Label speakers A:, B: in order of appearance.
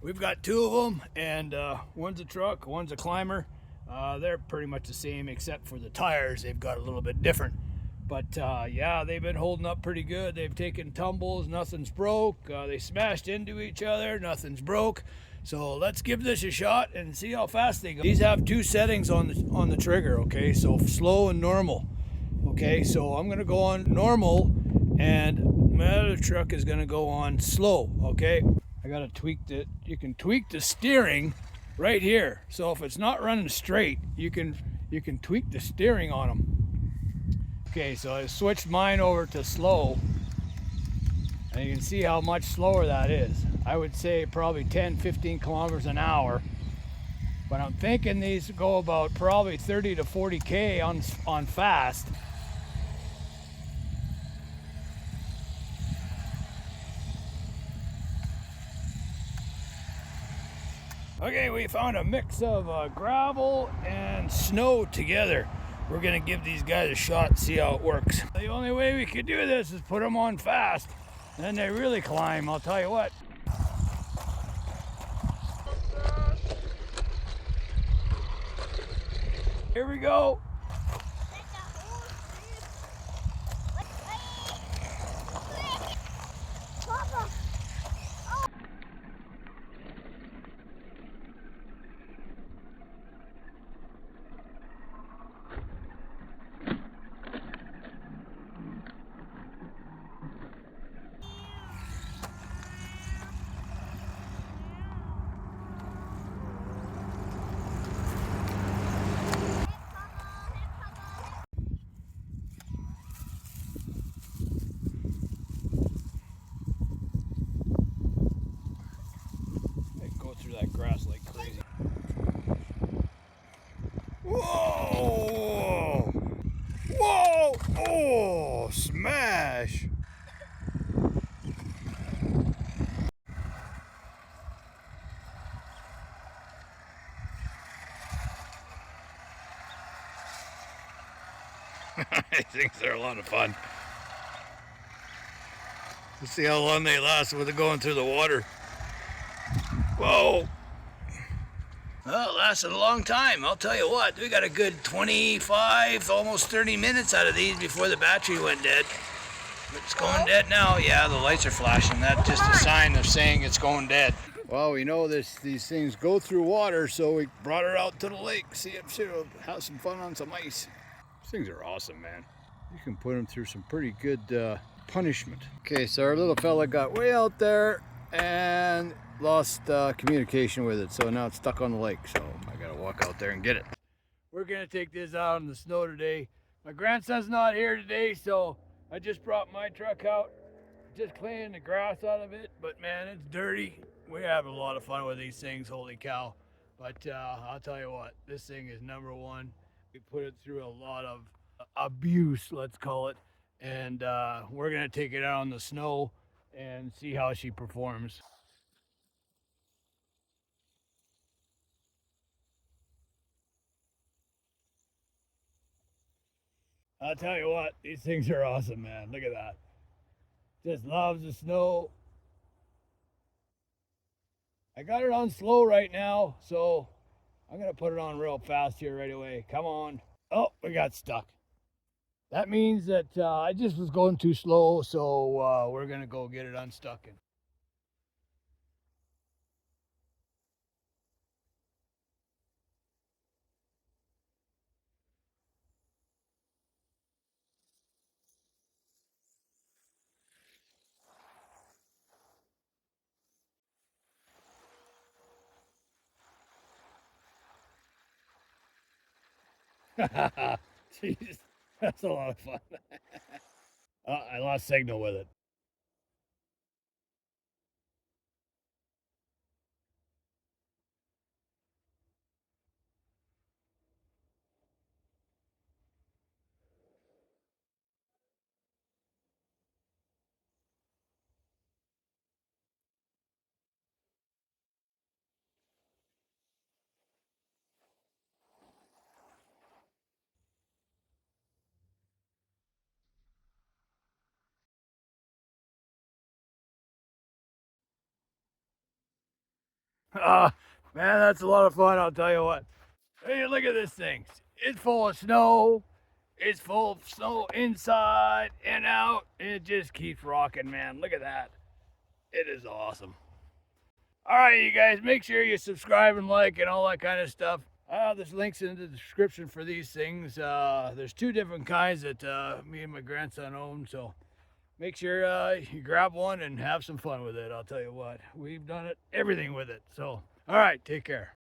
A: We've got two of them, and one's a truck, one's a climber. They're pretty much the same except for the tires. They've got a little bit different. But yeah, they've been holding up pretty good. They've taken tumbles, nothing's broke. They smashed into each other, nothing's broke. So let's give this a shot and see how fast they go. These have two settings on the trigger, okay? So slow and normal. Okay, so I'm gonna go on normal, and my other truck is gonna go on slow. Okay, I gotta tweak the. You can tweak the steering right here. So if it's not running straight, you can tweak the steering on them. Okay, so I switched mine over to slow, and you can see how much slower that is. I would say probably 10-15 kilometers an hour. But I'm thinking these go about probably 30 to 40K on fast. Okay, we found a mix of gravel and snow together. We're gonna give these guys a shot and see how it works. The only way we could do this is put them on fast. Then they really climb, I'll tell you what. Here we go. They go through that grass like crazy. Whoa! Whoa! Oh, smash! These things are a lot of fun. Let's see how long they last with it going through the water. Whoa! Well, it lasted a long time. I'll tell you what, we got a good 25, almost 30 minutes out of these before the battery went dead. It's going dead now. Yeah, the lights are flashing. That's just a sign of saying it's going dead. Well, we know these things go through water, so we brought her out to the lake. See if she'll have some fun on some ice. These things are awesome, man. You can put them through some pretty good punishment. Okay, so our little fella got way out there and lost communication with it, so now it's stuck on the lake, so I gotta walk out there and get it. We're gonna take this out in the snow today. My grandson's not here today, so I just brought my truck out, just cleaning the grass out of it, but man, it's dirty. We have a lot of fun with these things, holy cow. But I'll tell you what, this thing is number one. We put it through a lot of abuse, let's call it, and we're gonna take it out on the snow and see how she performs. I'll tell you what, these things are awesome, man. Look at that. Just loves the snow. I got it on slow right now, so I'm gonna put it on real fast here right away. Come on. Oh, we got stuck. That means that I just was going too slow, so we're gonna go get it unstuck. Jeez, that's a lot of fun. I lost signal with it. Man, that's a lot of fun, I'll tell you what. Hey, look at this thing. It's full of snow. It's full of snow inside and out. It just keeps rocking, man. Look at that. It is awesome. All right, you guys, make sure you subscribe and like and all that kind of stuff. There's links in the description for these things. There's two different kinds that me and my grandson own, so make sure you grab one and have some fun with it. I'll tell you what, we've done everything with it. So, all right, take care.